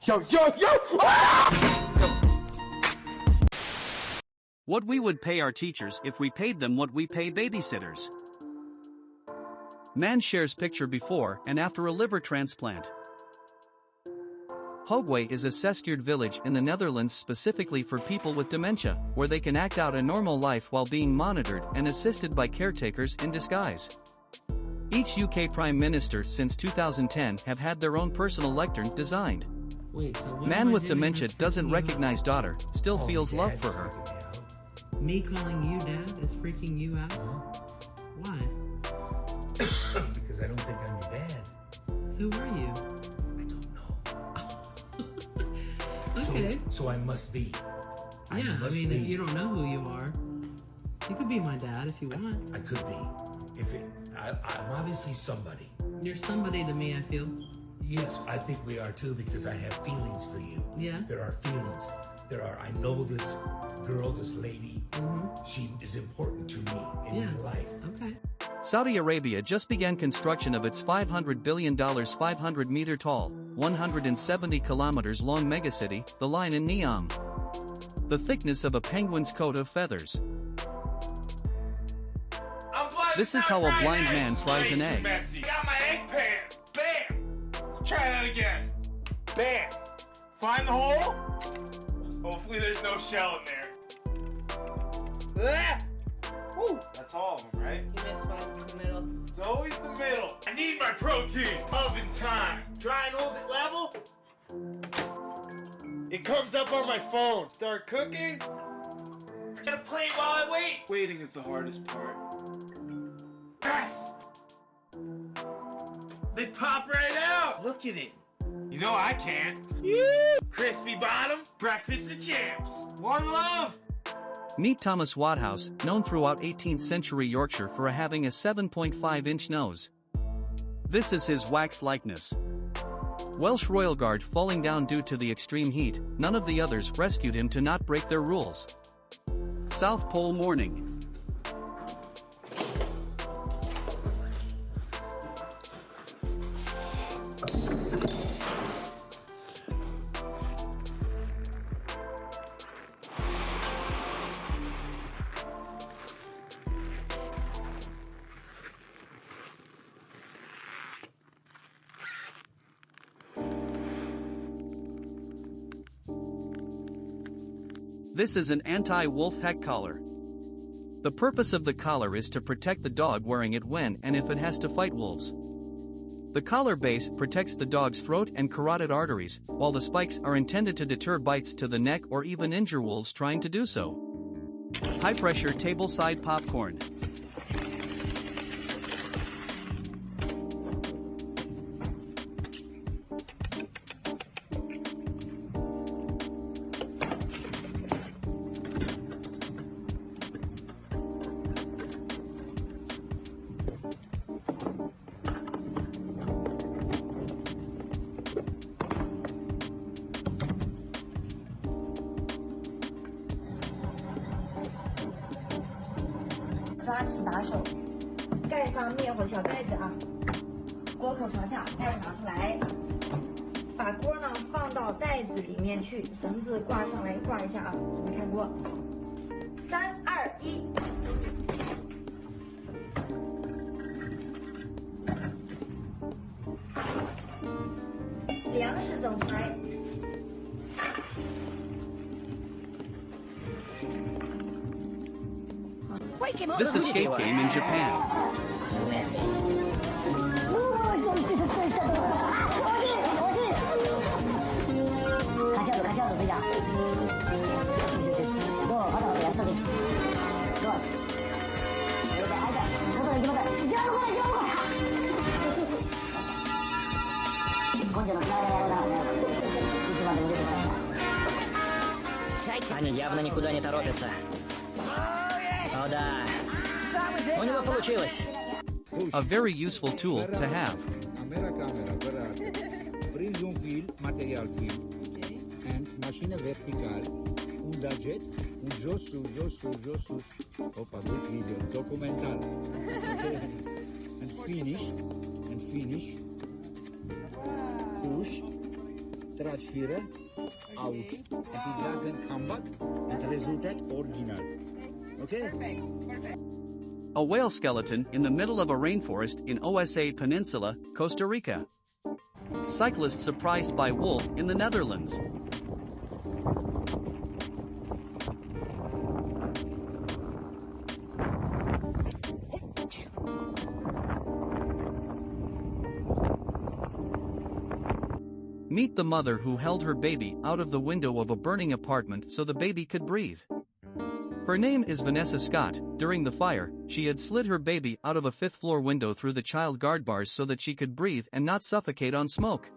Yo, yo, yo! What we would pay our teachers if we paid them what we pay babysitters. Man shares picture before and after a liver transplant. Hoogway is a secured village in the Netherlands specifically for people with dementia, where they can act out a normal life while being monitored and assisted by caretakers in disguise. Each UK Prime Minister since 2010 have had their own personal lectern designed. Wait, so what Man with dementia doesn't recognize daughter, still feels love for her. Me calling you dad is freaking you out? Why? Because I don't think I'm your dad. Who are you? I don't know. Okay. So I must be. Yeah, I mean, if you don't know who you are, you could be my dad if you want. I could be. I'm obviously somebody. You're somebody to me, I feel. Yes, I think we are too, because I have feelings for you. Yeah. There are feelings. I know this girl, this lady. She is important to me in your life. Okay. Saudi Arabia just began construction of its $500 billion 500-meter tall, 170 kilometers long megacity, the Line in Neom. The thickness of a penguin's coat of feathers. This is how a blind man fries an egg. Got my egg pan. Bam. Let's try that again. Bam. Find the hole. Hopefully there's no shell in there. Ah! Woo. That's all of them, right? You missed one in the middle. It's always the middle. I need my protein. Oven time. Try and hold it level. It comes up on my phone. Start cooking. I'm gonna play it while I wait. Waiting is the hardest part. Yes! They pop right out. Look at it. You know I can't. Yeah. Crispy bottom, breakfast of champs. One love. Meet Thomas Wadhouse, known throughout 18th century Yorkshire for having a 7.5-inch nose. This is his wax likeness. Welsh Royal Guard falling down due to the extreme heat, none of the others rescued him to not break their rules. South Pole morning. This is an anti-wolf heck collar. The purpose of the collar is to protect the dog wearing it when and if it has to fight wolves. The collar base protects the dog's throat and carotid arteries, while the spikes are intended to deter bites to the neck or even injure wolves trying to do so. High-pressure tableside popcorn.抓起把手，盖上灭火小盖子啊，锅口朝下，盖子拿出来，把锅呢放到袋子里面去，绳子挂上来，挂一下啊，准备开锅，3、2、1。粮食整出来。This escape game in Japan. Они явно никуда не торопятся. О да, у него получилось. A very useful tool to have. Prendi un fil, material fil, and machine vertical, un gadget, un jos. Opa, good video, documental. And finish. Push. transfer out and it doesn't come back and resultat original. Okay? Perfect. A whale skeleton in the middle of a rainforest in OSA Peninsula, Costa Rica. Cyclist surprised by wolf in the Netherlands. Meet the mother who held her baby out of the window of a burning apartment so the baby could breathe. Her name is Vanessa Scott. During the fire, she had slid her baby out of a fifth-floor window through the child guard bars so that she could breathe and not suffocate on smoke.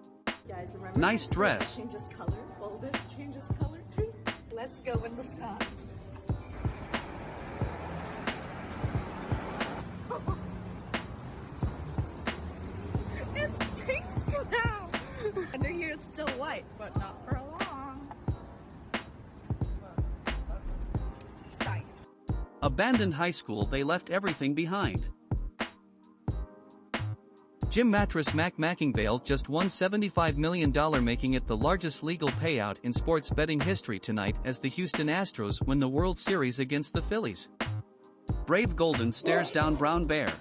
Guys, remember Nice dress. Changes color. Well, this changes color too. Let's go in the sun. It's pink now. Under here it's still white, but not for long. Science. Abandoned high school, they left everything behind. Gym mattress Mac Mackingale just won $75 million, making it the largest legal payout in sports betting history tonight as the Houston Astros win the World Series against the Phillies. Brave Golden stares down Brown Bear.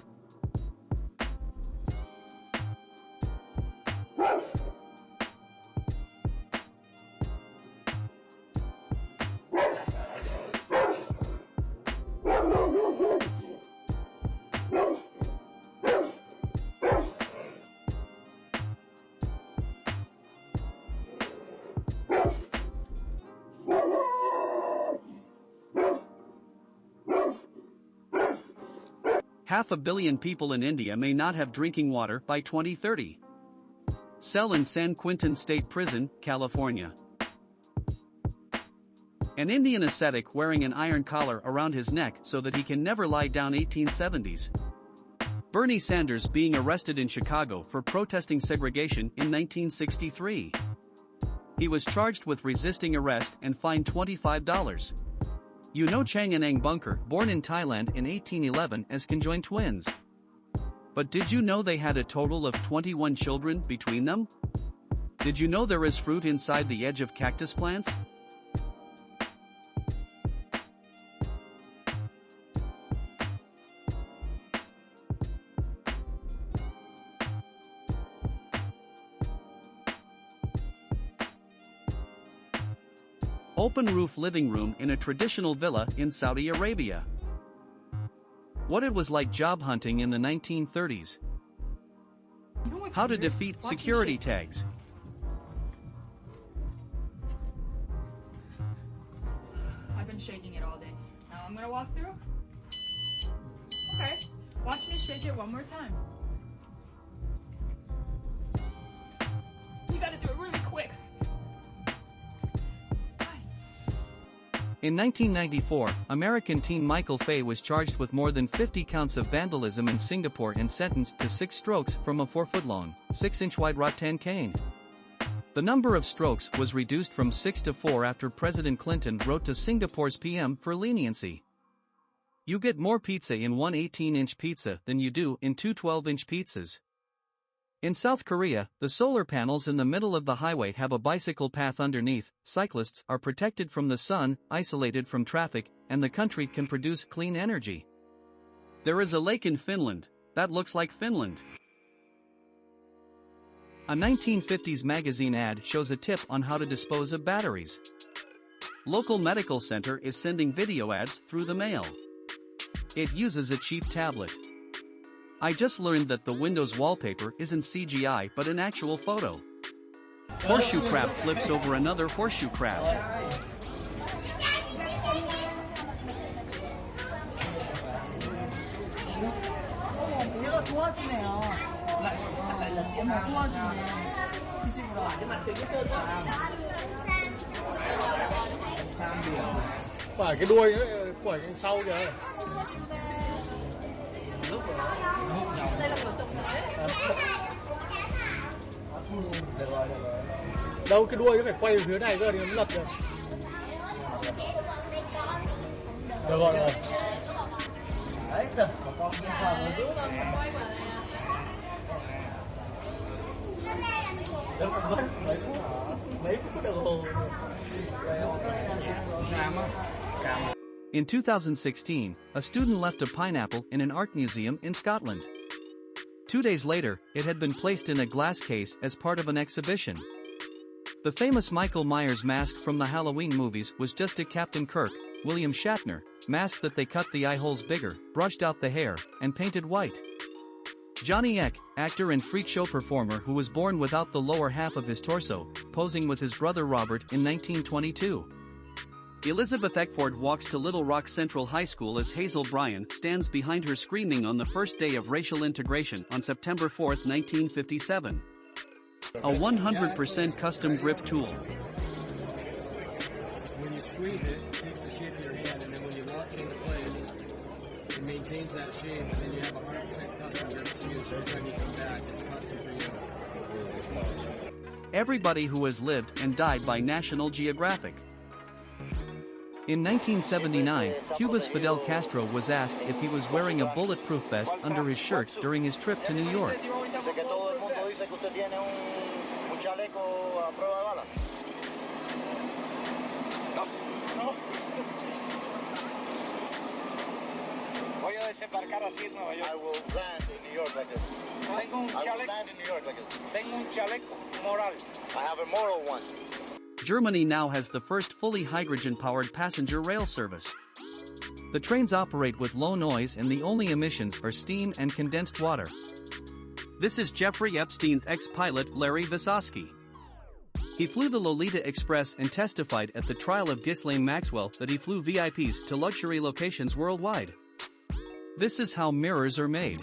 Half a billion people in India may not have drinking water by 2030. Cell in San Quentin State Prison, California. An Indian ascetic wearing an iron collar around his neck so that he can never lie down. 1870s. Bernie Sanders being arrested in Chicago for protesting segregation in 1963. He was charged with resisting arrest and fined $25. You know Chang and Ang Bunker, born in Thailand in 1811 as conjoined twins. But did you know they had a total of 21 children between them? Did you know there is fruit inside the edge of cactus plants? Open-roof living room in a traditional villa in Saudi Arabia. What it was like job hunting in the 1930s. How to defeat security tags. I've been shaking it all day. Now I'm gonna walk through. Okay, watch me shake it one more time. You gotta do it really quick. In 1994, American teen Michael Fay was charged with more than 50 counts of vandalism in Singapore and sentenced to 6 strokes from a 4-foot-long, 6-inch-wide rattan cane. The number of strokes was reduced from 6 to 4 after President Clinton wrote to Singapore's PM for leniency. You get more pizza in one 18-inch pizza than you do in 2 12-inch pizzas. In South Korea, the solar panels in the middle of the highway have a bicycle path underneath. Cyclists are protected from the sun, isolated from traffic, and the country can produce clean energy. There is a lake in Finland that looks like Finland. A 1950s magazine ad shows a tip on how to dispose of batteries. Local medical center is sending video ads through the mail. It uses a cheap tablet. I just learned that the Windows wallpaper isn't CGI but an actual photo. Horseshoe crab flips over another horseshoe crab. Phải cái đuôi nữa, quẩy cái sau kìa. Đây là của chồng đấy. Đâu cái đuôi nó phải quay về phía này cơ thì nó lật được. Được rồi rồi. Đấy, được. Con quay vào này. In 2016, a student left a pineapple in an art museum in Scotland. 2 days later, it had been placed in a glass case as part of an exhibition. The famous Michael Myers mask from the Halloween movies was just a Captain Kirk, William Shatner, mask that they cut the eye holes bigger, brushed out the hair, and painted white. Johnny Eck, actor and freak show performer who was born without the lower half of his torso, posing with his brother Robert in 1922. Elizabeth Eckford walks to Little Rock Central High School as Hazel Bryan stands behind her screaming on the first day of racial integration on September 4, 1957. A 100% custom grip tool. When you squeeze it, it takes the shape of your hand, and then when you lock it into place, it maintains that shape, and then you have a 100% custom grip to use. Every time you come back, it's custom for you. Everybody who has lived and died by National Geographic. In 1979, Cuba's Fidel Castro was asked if he was wearing a bulletproof vest under his shirt during his trip to New York. I will land in New York like this. I will land in New York like this. I have a moral one. Germany now has the first fully hydrogen-powered passenger rail service. The trains operate with low noise and the only emissions are steam and condensed water. This is Jeffrey Epstein's ex-pilot Larry Vysotsky. He flew the Lolita Express and testified at the trial of Ghislaine Maxwell that he flew VIPs to luxury locations worldwide. This is how mirrors are made.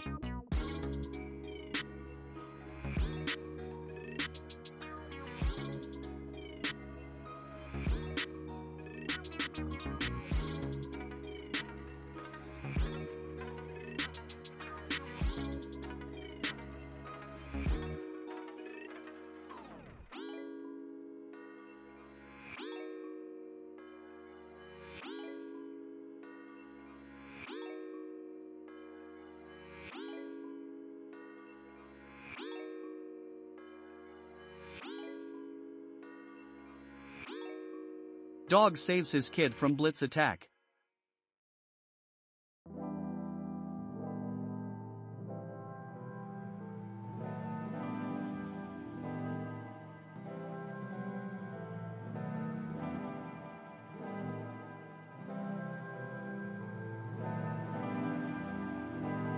Dog saves his kid from blitz attack.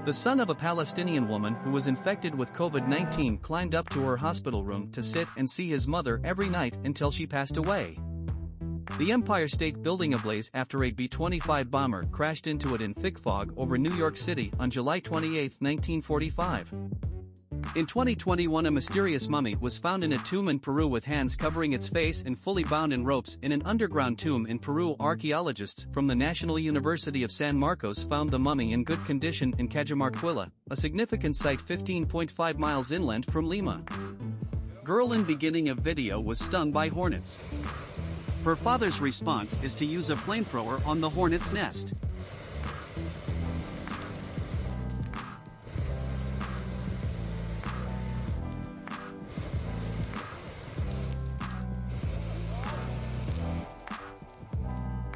The son of a Palestinian woman who was infected with COVID-19 climbed up to her hospital room to sit and see his mother every night until she passed away. The Empire State Building ablaze after a B-25 bomber crashed into it in thick fog over New York City on July 28, 1945. In 2021, a mysterious mummy was found in a tomb in Peru with hands covering its face and fully bound in ropes in an underground tomb in Peru. Archaeologists from the National University of San Marcos found the mummy in good condition in Cajamarquilla, a significant site 15.5 miles inland from Lima. Girl in beginning of video was stung by hornets. Her father's response is to use a flamethrower on the hornet's nest.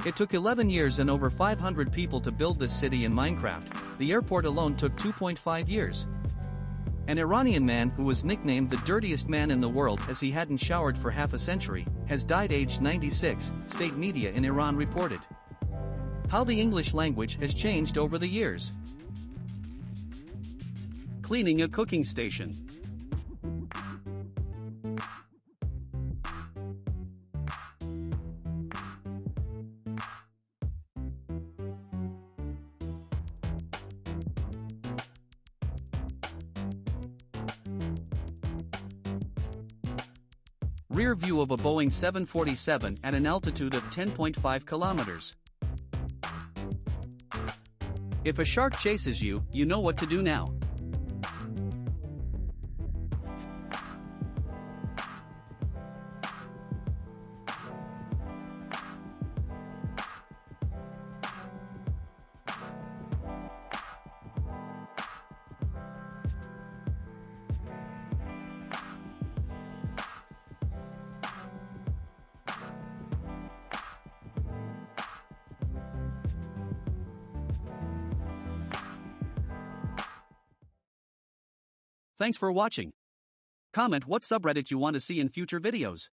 It took 11 years and over 500 people to build this city in Minecraft. The airport alone took 2.5 years. An Iranian man who was nicknamed the dirtiest man in the world as he hadn't showered for half a century, has died aged 96, state media in Iran reported. How the English language has changed over the years. Cleaning a cooking station. Rear view of a Boeing 747 at an altitude of 10.5 kilometers. If a shark chases you, you know what to do now. Thanks for watching. Comment what subreddit you want to see in future videos.